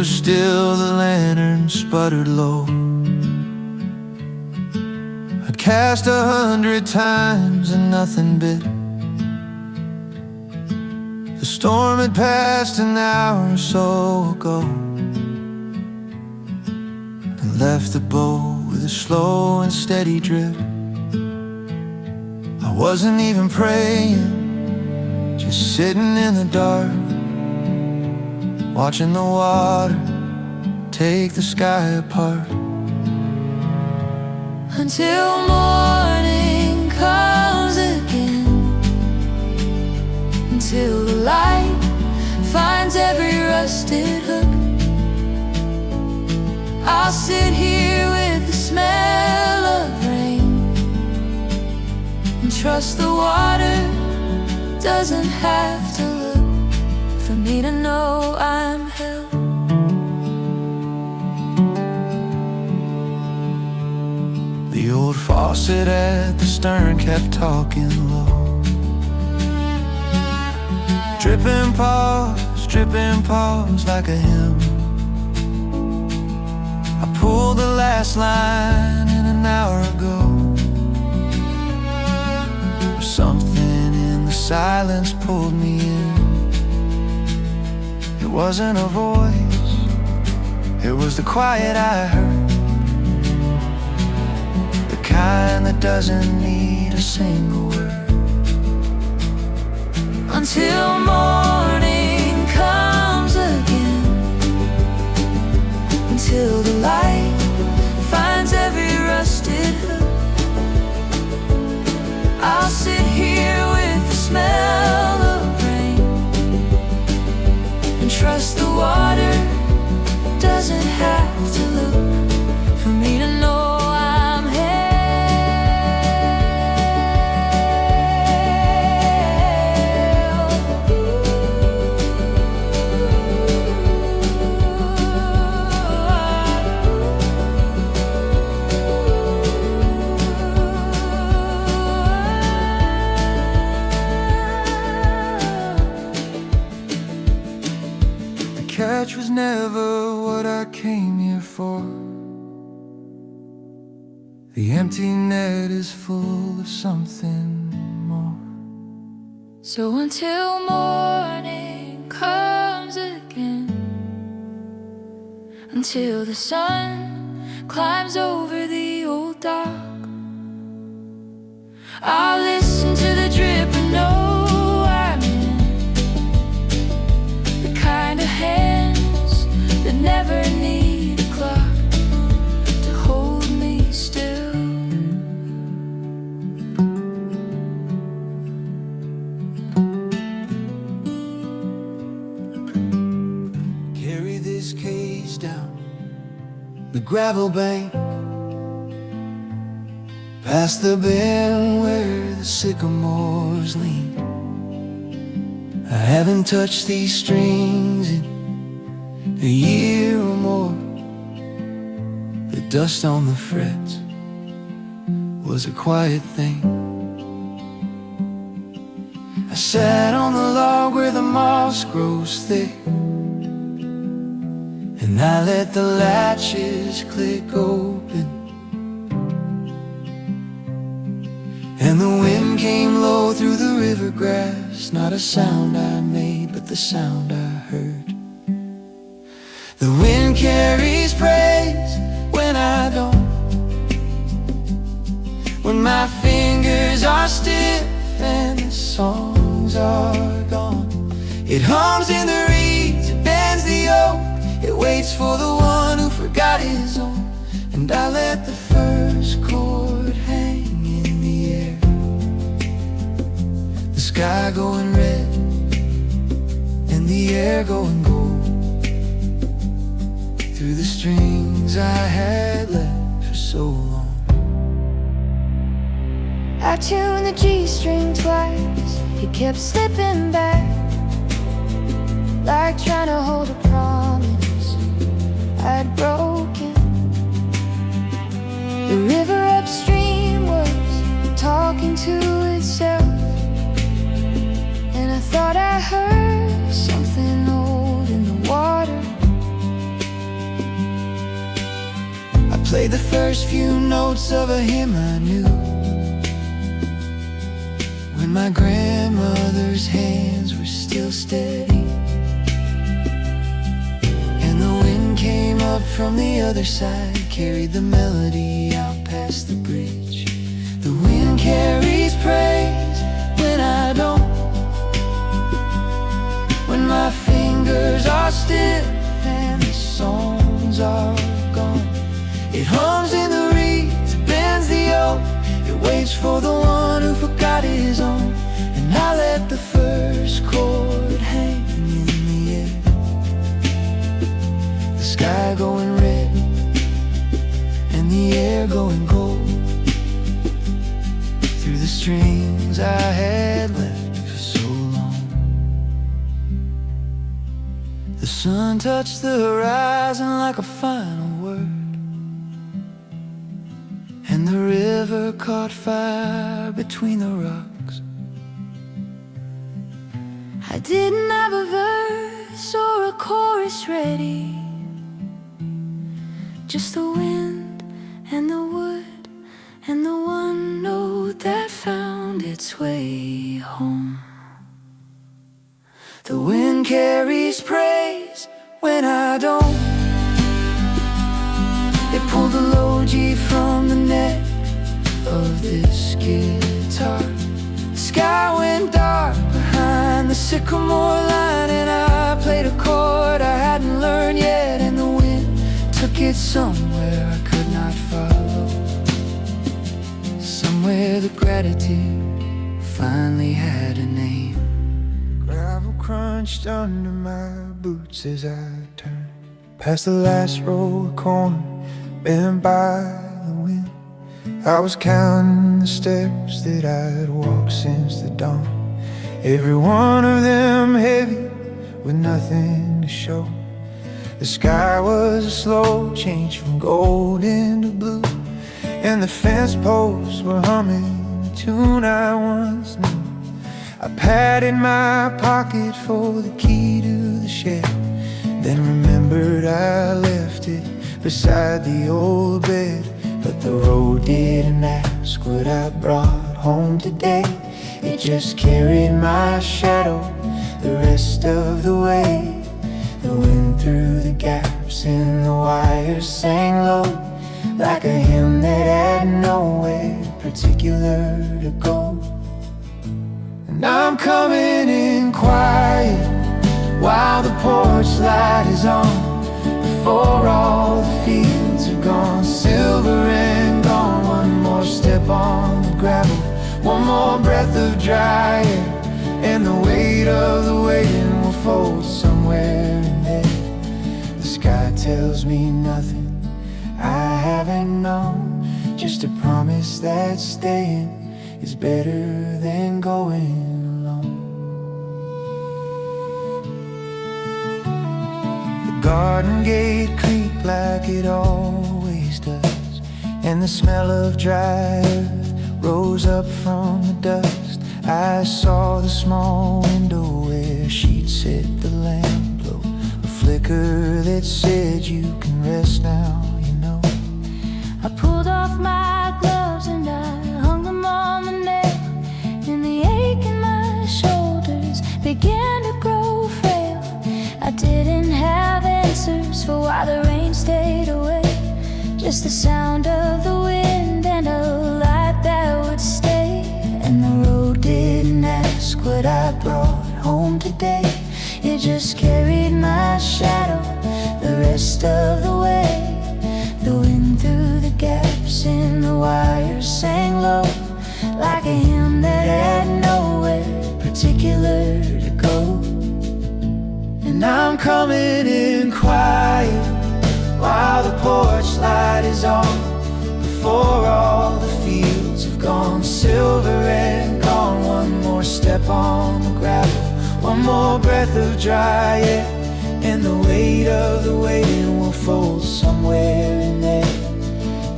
was still, the lantern sputtered low. I'd cast 100 times and nothing bit. The storm had passed an hour or so ago, and left the boat with a slow and steady drip. I wasn't even praying, just sitting in the dark, watching the water take the sky apart. Until morning comes again, until the light finds every rusted hook. I'll sit here with the smell of rain and trust the water doesn't have to look for me to know I'm held. The old faucet at the stern kept talking low. Dripping pause like a hymn. I pulled the last line in an hour ago. Something in the silence pulled me in. It wasn't a voice, it was the quiet I heard, the kind that doesn't need a single word. Until morning comes again, until the light finds every rusted hook. I'll sit here with the smell of rain and trust the water doesn't have to look for me to know I'm held. The catch was never what I came here for. The empty net is full of something more. So until morning comes again, until the sun climbs over the old dock, I'll listen to the drip and know I'm in the kind of hands that never need a clock to hold me still. Carry this case down the gravel bank, past the bend where the sycamores lean. I haven't touched these strings in a year or more. The dust on the frets was a quiet thing. I sat on the log where the moss grows thick, and I let the latches click open. And the wind came low through the river grass. Not a sound I made, but the sound I heard. The wind carries praise when I don't, when my fingers are stiff and the songs are gone. It hums in the reeds, it bends the oak, it waits for the one who forgot his own. And I let the first chord hang in the air, the sky going red and the air going gold, through the strings I had left for so long. I tuned the G string twice, it kept slipping back, like trying to hold a promise I'd broken. The river upstream was talking to itself, and I thought I heard something old in the water. played the first few notes of a hymn I knew, when my grandmother's hands were still steady, and the wind came up from the other side, carried the melody out past the bridge. The wind carries praise when I don't, when my fingers are stiff and the songs are gone. It hums in the reeds, it bends the oak, it waits for the one who forgot his own. And I let the first chord hang in the air, the sky going red and the air going cold, through the strings I had left for so long. The sun touched the horizon like a final word, and the river caught fire between the rocks. I didn't have a verse or a chorus ready, just the wind and the wood and the one note that found its way home. The wind carries praise when I don't. It pulled the low G from the neck of this guitar. The sky went dark behind the sycamore line, and I played a chord I hadn't learned yet, and the wind took it somewhere I could not follow, somewhere the gratitude finally had a name. Gravel crunched under my boots as I turned past the last row of corn bent by the wind. I was counting the steps that I'd walked since the dawn, every one of them heavy with nothing to show. The sky was a slow change from gold into blue, and the fence posts were humming a tune I once knew. I patted my pocket for the key to the shed, then remembered I left it beside the old bed. But the road didn't ask what I brought home today, it just carried my shadow the rest of the way. The wind through the gaps in the wires sang low, like a hymn that had nowhere particular to go. And I'm coming in quiet while the porch light is on, before all the fields are gone, silver and gone. One more step on the gravel, one more breath of dry air, and the weight of the waiting will fold somewhere in there. The sky tells me nothing I haven't known, just a promise that staying is better than going alone. The garden gate creaked like it always does, and the smell of dry earth rose up from the dust. I saw the small window where she'd set the lamp low, a flicker that said you can rest now, you know. I pulled off my gloves and I hung them on the nail, and the ache in my shoulders began to grow frail. I didn't have answers for why the rain stayed away, just the sound of the wind and a light that would stay. And the road didn't ask what I brought home today, it just carried my shadow the rest of the way. The wind through the gaps in the wires sang low, like a hymn that had nowhere particular to go. And I'm coming in quiet while the porch light is on, before all the fields have gone silver and gone. One more step on the gravel, one more breath of dry air, and the weight of the waiting will fold somewhere in there.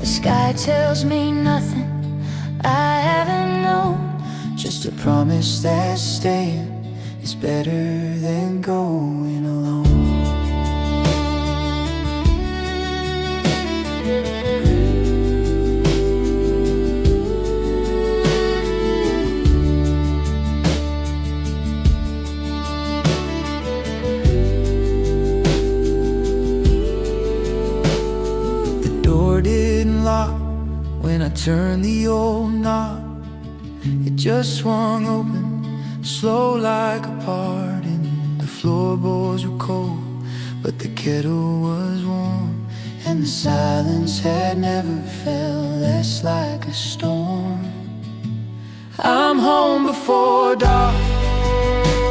The sky tells me nothing I haven't known, just a promise that staying is better than going alone. didn't lock. When I turned the old knob, it just swung open, slow like a pardon. The floorboards were cold, but the kettle was warm, and the silence had never felt less like a storm. I'm home before dark,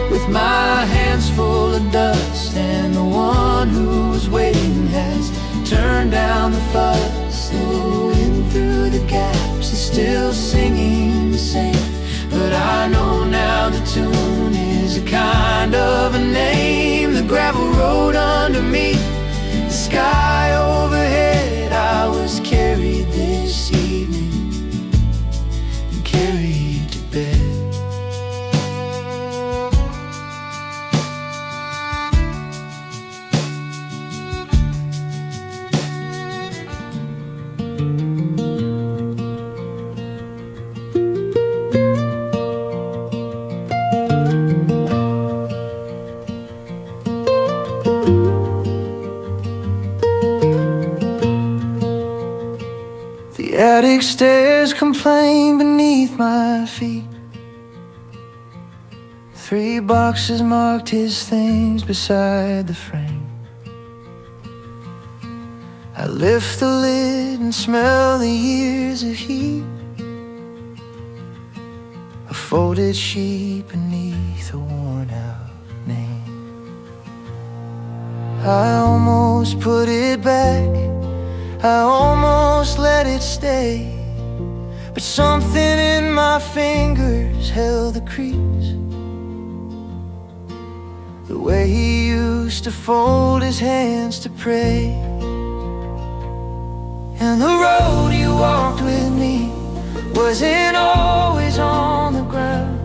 with my hands full of dust, and the one who was waiting has turned down the fuss. The wind through the gaps is still singing the same, but I know now the tune is a kind of a name. The gravel road under me, the sky overhead, I was carried this evening and carried to bed. The attic stairs complain beneath my feet. 3 boxes marked his things beside the frame. I lift the lid and smell the years of heat. A folded sheet beneath a worn out name. I almost put it back, I almost let it stay, but something in my fingers held the crease. The way he used to fold his hands to pray. And the road you walked with me wasn't always on the ground.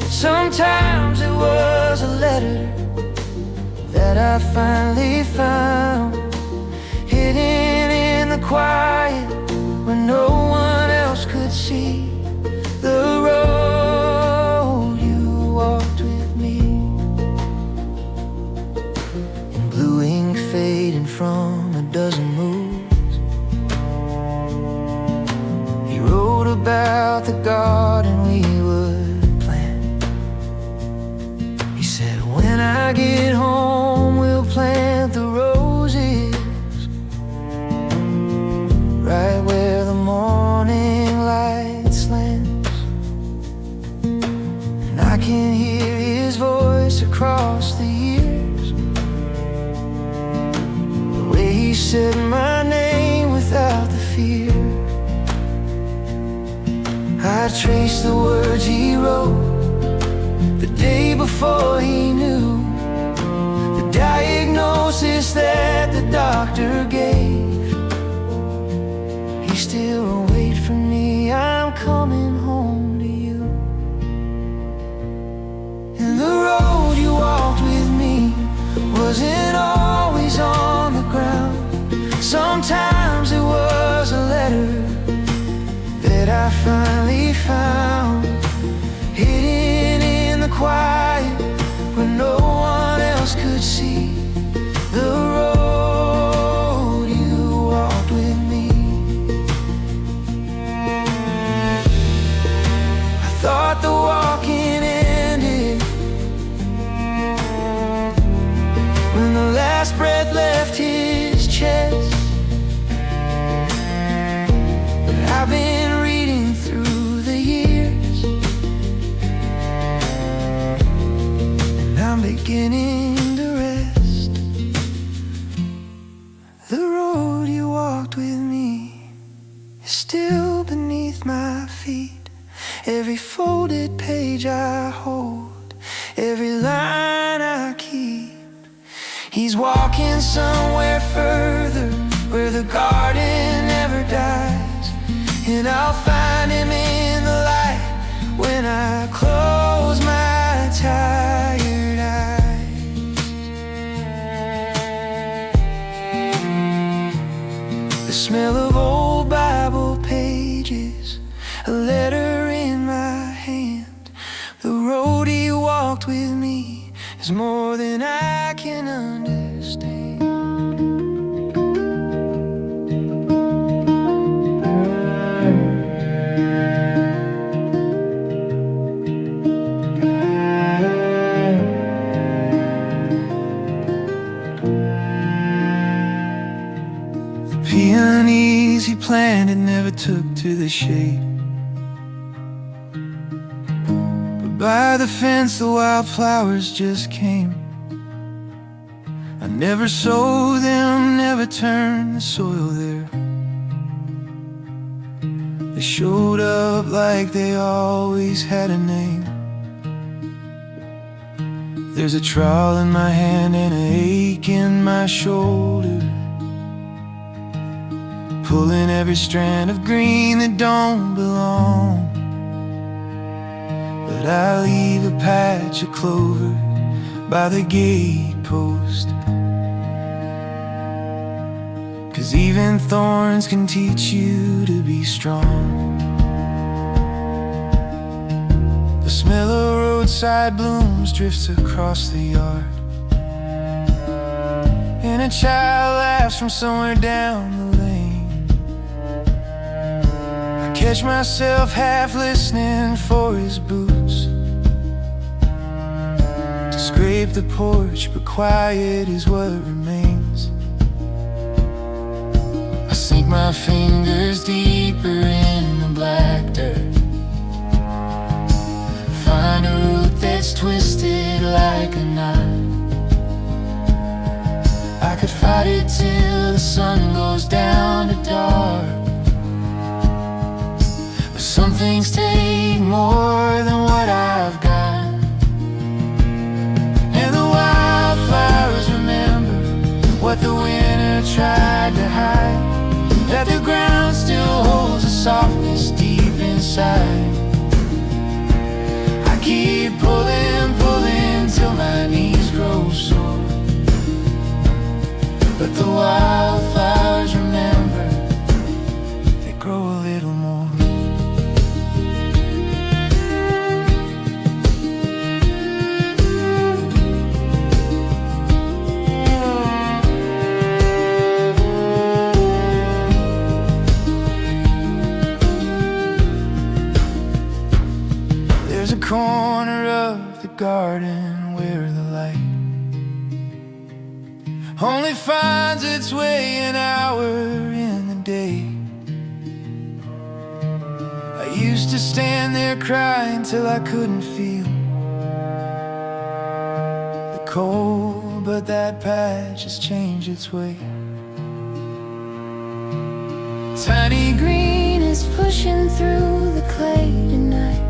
Sometimes it was a letter that I finally found, hidden in the quiet where no one else could see. The road you walked with me, in blue ink fading from a dozen moves. He wrote about the garden we would plant. He said, when I get home we'll plant the roses right where the morning light slants. And I can hear his voice across the years, the way he said my name without the fear. I traced the words he wrote the day before he knew the diagnosis that the doctor gave. Still wait for me, I'm coming home to you. And the road you walked with me wasn't always on the ground. Sometimes it was a letter that I finally found, hidden in the quiet where no one else could see. The road you walked with me. Thought the walking ended when the last breath left his chest. But I've been reading through the years, and I'm beginning to rest. The road you walked with me is still beneath my feet. Every folded page I hold, every line I keep. He's walking somewhere further, where the garden never dies. And I'll find him in the light when I close my tired eyes. The smell of old Bible pages, a letter in my hand. The road he walked with me is more than I can understand. harmonies he planted never took to the shade. But by the fence the wildflowers just came. I never sowed them, never turned the soil there. They showed up like they always had a name. There's a trowel in my hand and an ache in my shoulder, pulling every strand of green that don't belong. But I leave a patch of clover by the gatepost, 'cause even thorns can teach you to be strong. The smell of roadside blooms drifts across the yard, and a child laughs from somewhere down the lane. I catch myself half listening for his boots to scrape the porch, but quiet is what remains. I sink my fingers deeper in the black dirt, find a root that's twisted like a knife. I could fight it till the sun goes down to dark, but some things take more than what I've got. And the wildflowers remember what the winter tried to hide, that the ground still holds a softness deep inside. Keep pulling, pulling till my knees grow sore, but the wildflowers remember, they grow a little more. There's a corner of the garden where the light only finds its way an hour in the day. I used to stand there crying till I couldn't feel the cold, but that patch has changed its way. Tiny green is pushing through the clay tonight.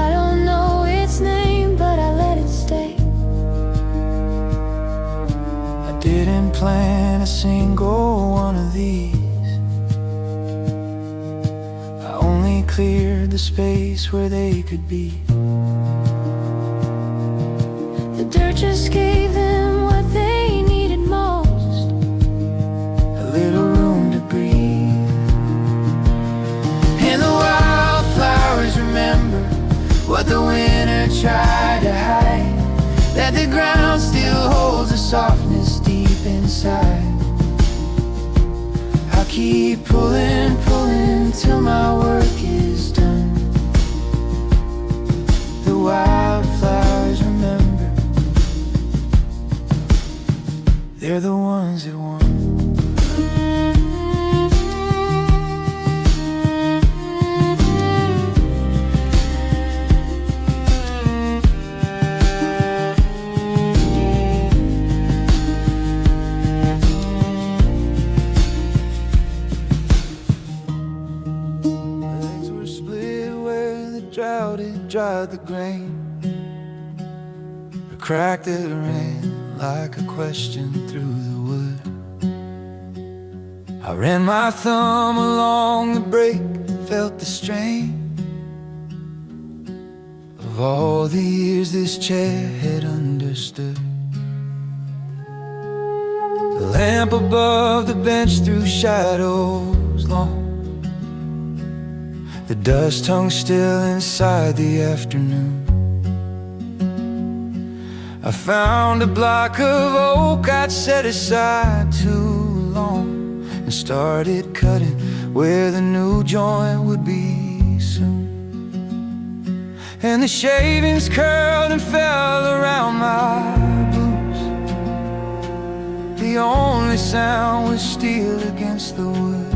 I don't know its name, but I let it stay. I didn't plant a single one of these, I only cleared the space where they could be. The dirt just gave them what they needed most, a little room to breathe. And the wildflowers remember what the winter tried to hide, that the ground still holds a softness deep inside. I'll keep pulling, pulling till my work is done. The wildflowers remember, they're the ones that won. Drought had dried the grain, a crack that ran like a question through the wood. I ran my thumb along the break, felt the strain of all the years this chair had understood. The lamp above the bench threw shadows long, the dust hung still inside the afternoon. I found a block of oak I'd set aside too long, and started cutting where the new joint would be soon. And the shavings curled and fell around my boots, The only sound was steel against the wood.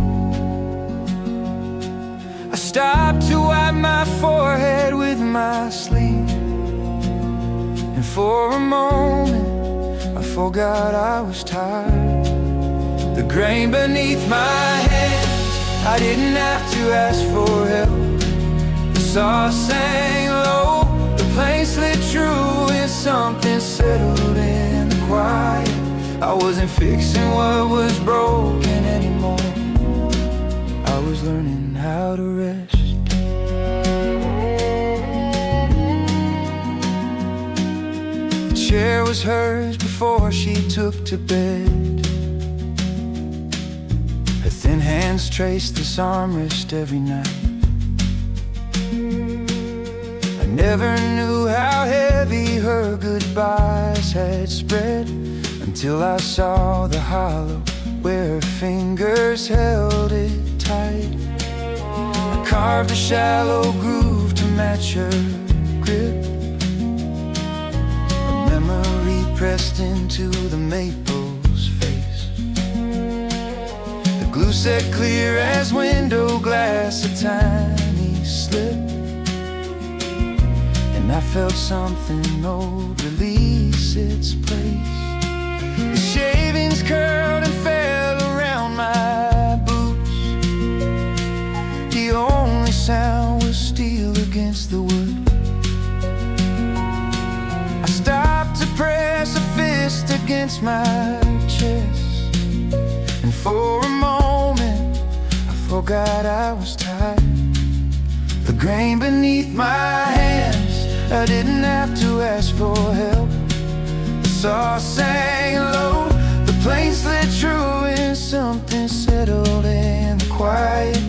I stopped to wipe my forehead with my sleeve, and for a moment I forgot I was tired. The grain beneath my hands, I didn't have to ask for help. The saw sang low, the plane slid true, and something settled in the quiet. I wasn't fixing what was broken anymore. I was learning how to rest. The chair was hers before she took to bed. Her thin hands traced this armrest every night. I never knew how heavy her goodbyes had spread, until I saw the hollow where her fingers held it tight. I carved a shallow groove to match her grip, a memory pressed into the maple's face. The glue set clear as window glass, a tiny slip, and I felt something old release its place. The shavings curled and fell around my boots. The only sound was steel against the wood. I stopped to press a fist against my chest, and for a moment I forgot I was tired. The grain beneath my hands, I didn't have to ask for help. The saw sang low, the plane slid true, and something settled in the quiet.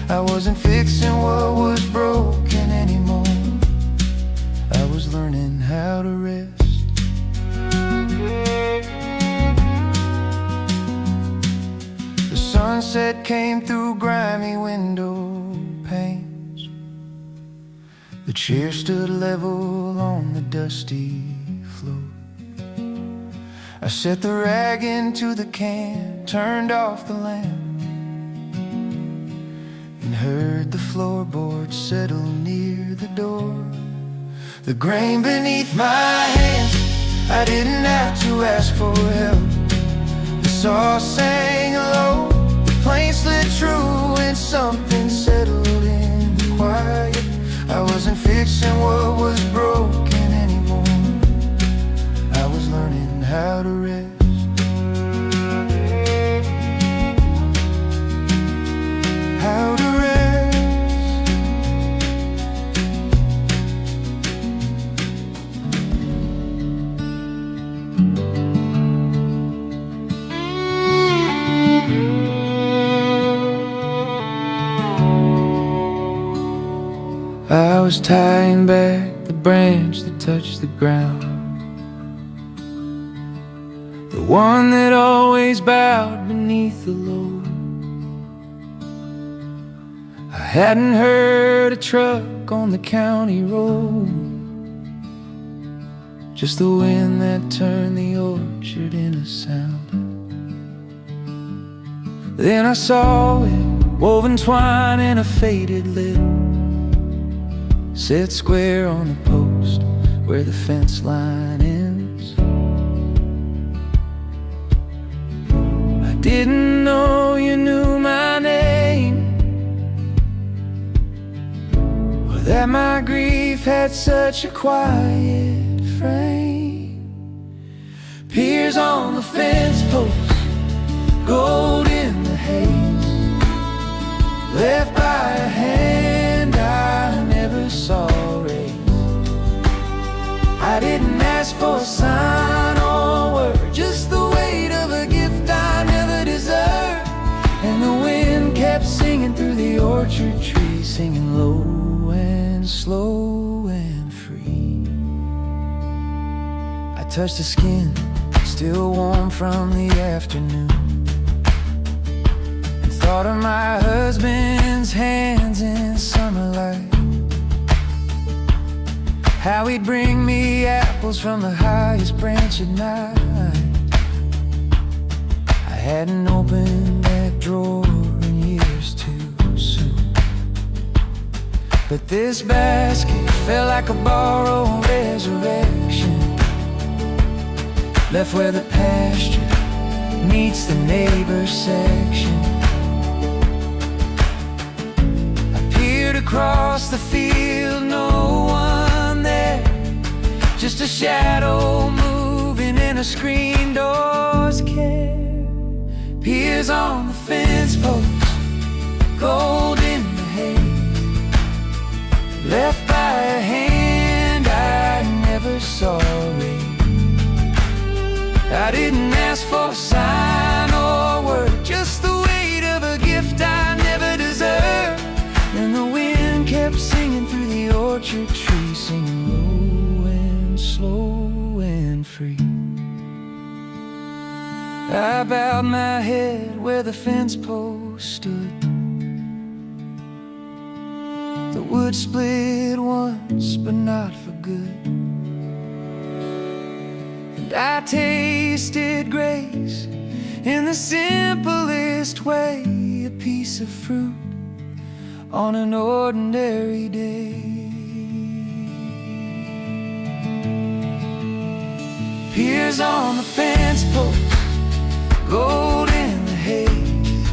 I wasn't fixing what was broken anymore. I was learning how to rest. The sunset came through grimy window panes. The chair stood level on the dusty floor. I set the rag into the can, turned off the lamp, and heard the floorboards settle near the door. The grain beneath my hands, I didn't have to ask for help. The saw sang low, the plane slid true, and something settled in the quiet. I wasn't fixing what was broken anymore. I was learning how to rest. How to rest. I was tying back the branch that touched the ground, the one that always bowed beneath the load. I hadn't heard a truck on the county road, just the wind that turned the orchard into sound. Then I saw it, woven twine in a faded lip, set square on the post where the fence line ends. I didn't know you knew my name, or that my grief had such a quiet frame. Pears on the fence post, gold in the haze, left by a hand I never saw raised. I didn't ask for a sign or word, just the weight of a gift I never deserved. And the wind kept singing through the orchard trees, singing low and slow and free. I touched the skin, still warm from the afternoon, and thought of my husband's hands in summer light, how he'd bring me apples from the highest branch at night. hadn't opened that drawer in years too soon. But this basket felt like a borrowed resurrection, left where the pasture meets the neighbor's section. I peered across the field, no one there, just a shadow moving in a screen door's care. Pears on the fence post, gold in the hay, left by a hand I never saw raise. I didn't ask for a sign or word, just the weight of a gift I never deserved. And the wind kept singing through the orchard tree, singing low and slow and free. I bowed my head where the fence post stood. The wood split once, but not for good. And I tasted grace in the simplest way, a piece of fruit on an ordinary day. Pears on the fence post, gold in the haze,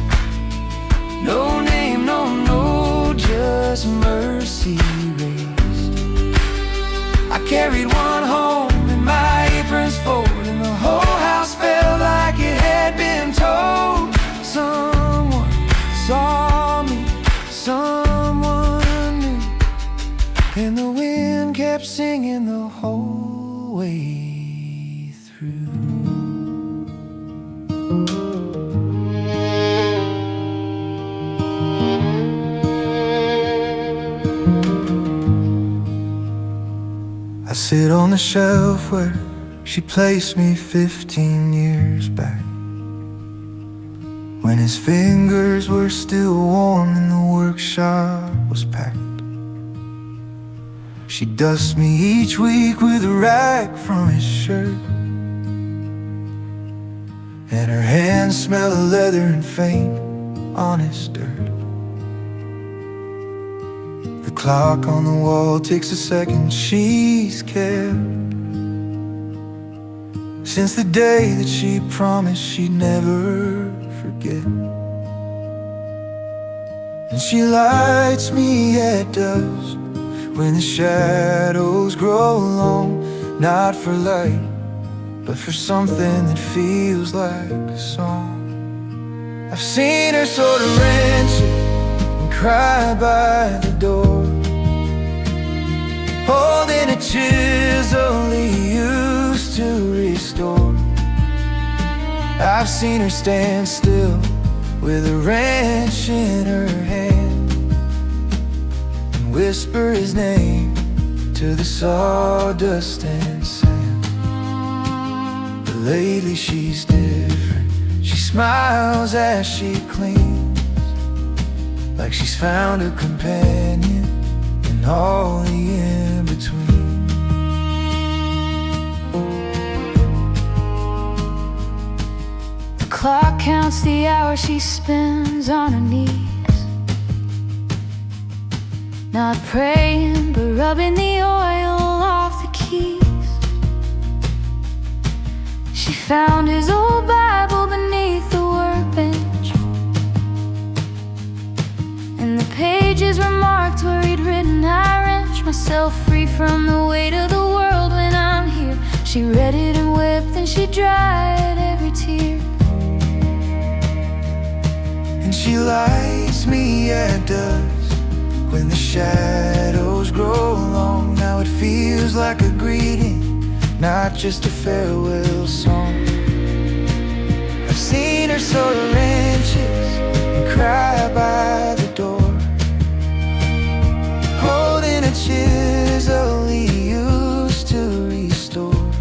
no name, no, just mercy raised. I carried one home in my apron's fold, and the whole house felt like it had been told. Someone saw me, someone knew, and the wind kept singing the whole way through. I sit on the shelf where she placed me 15 years back, when his fingers were still warm and the workshop was packed. She dusts me each week with a rag from his shirt, and her hands smell of leather and faint, honest dirt. The clock on the wall ticks a second she's kept since the day that she promised she'd never forget. And she lights me at dusk when the shadows grow long, not for light, but for something that feels like a song. I've seen her sort of wrench it and cry by the door, holding a chisel he used to restore. I've seen her stand still with a wrench in her hand and whisper his name to the sawdust and sand. But lately she's different. She smiles as she cleans, like she's found a companion in all the in-between. The clock counts the hours she spends on her knees, not praying, but rubbing the oil off the keys. She found his old Bible beneath the workbench, and the pages were marked where he'd written, I wrench myself free from the weight of the world when I'm here. She read it and wept, and she dried every tear. And she lights me at dusk when the shadows grow long. Now it feels like a greeting, not just a farewell song. I've seen her sort of wrenches and cry by the door, holding a chisel he used to restore.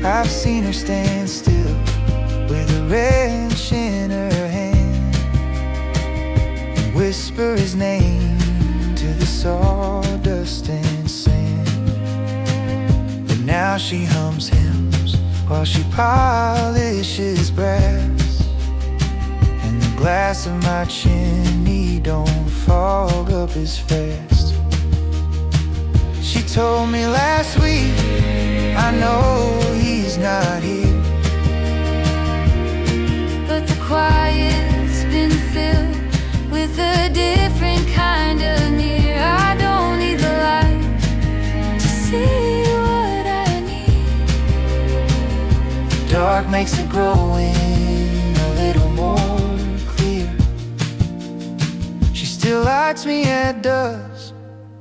I've seen her stand still with a wrench in her hand and whisper his name to the sawdust and sand. But now she hums hymns while she polishes brass, glass of my chimney don't fog up as fast. She told me last week, I know he's not here, but the quiet's been filled with a different kind of near. I don't need the light to see what I need. The dark makes it growing a little more clear. She still lights me at dusk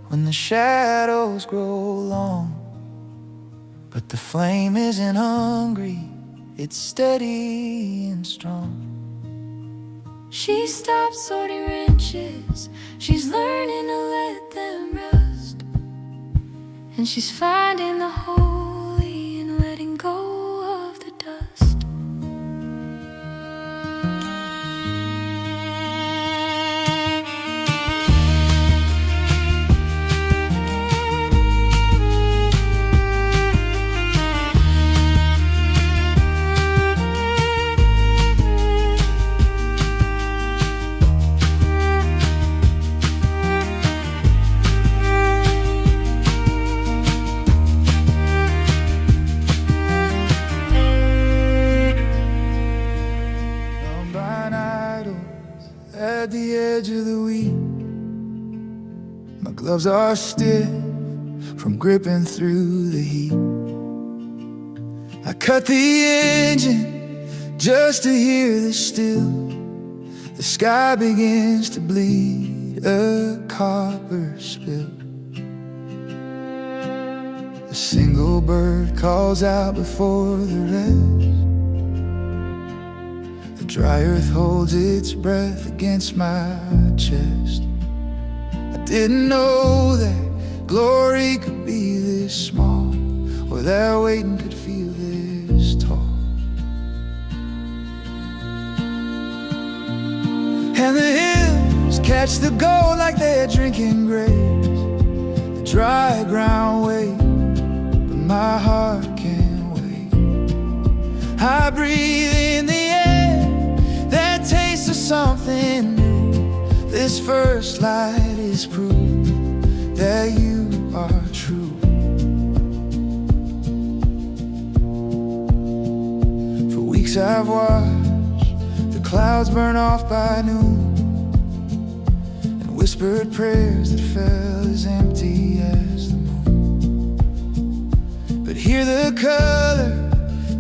when the shadows grow long, but the flame isn't hungry, it's steady and strong. She stopped sorting wrenches, she's learning to let them rust, and she's finding the holy in letting go of the dust. At the edge of the week, my gloves are stiff from gripping through the heat. I cut the engine just to hear the still. The sky begins to bleed a copper spill. A single bird calls out before the rest. The dry earth holds its breath against my chest. I didn't know that glory could be this small, or that waiting could feel this tall. And the hills catch the gold like they're drinking grapes. The dry ground waits, but my heart can't wait. I breathe in the air, that taste of something new. This first light is proof that you are true. For weeks I've watched the clouds burn off by noon, and whispered prayers that fell as empty as the moon. But here the color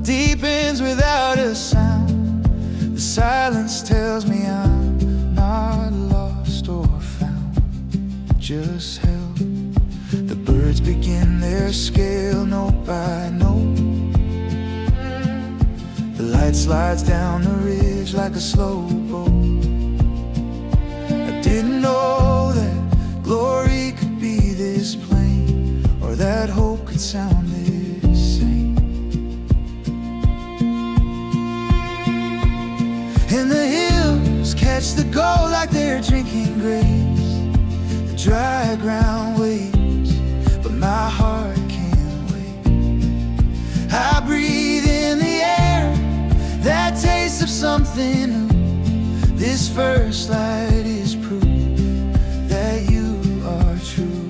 deepens without a sound. The silence tells me I'm not lost or found, just held. The birds begin their scale note by note. The light slides down the ridge like a slow boat. I didn't know that glory could be this plain, or that hope could sound this same. And the hills catch the gold like they're drinking grapes. The dry ground waits, but my heart can't wait. I breathe in the air, that taste of something new. This first light is proof that you are true.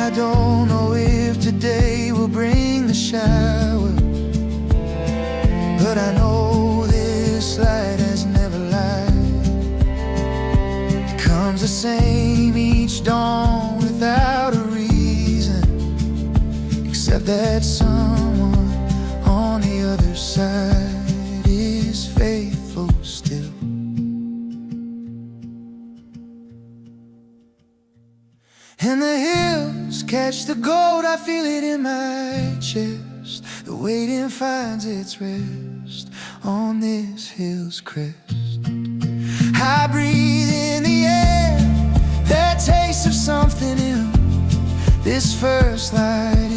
I don't know if today will bring the shower, but I know this light has never lied. It comes the same each dawn without a reason, except that someone on the other side is faithful still. And the hills catch the gold, I feel it in my chest. The waiting finds its rest on this hill's crest. I breathe in the air, that taste of something new. This first light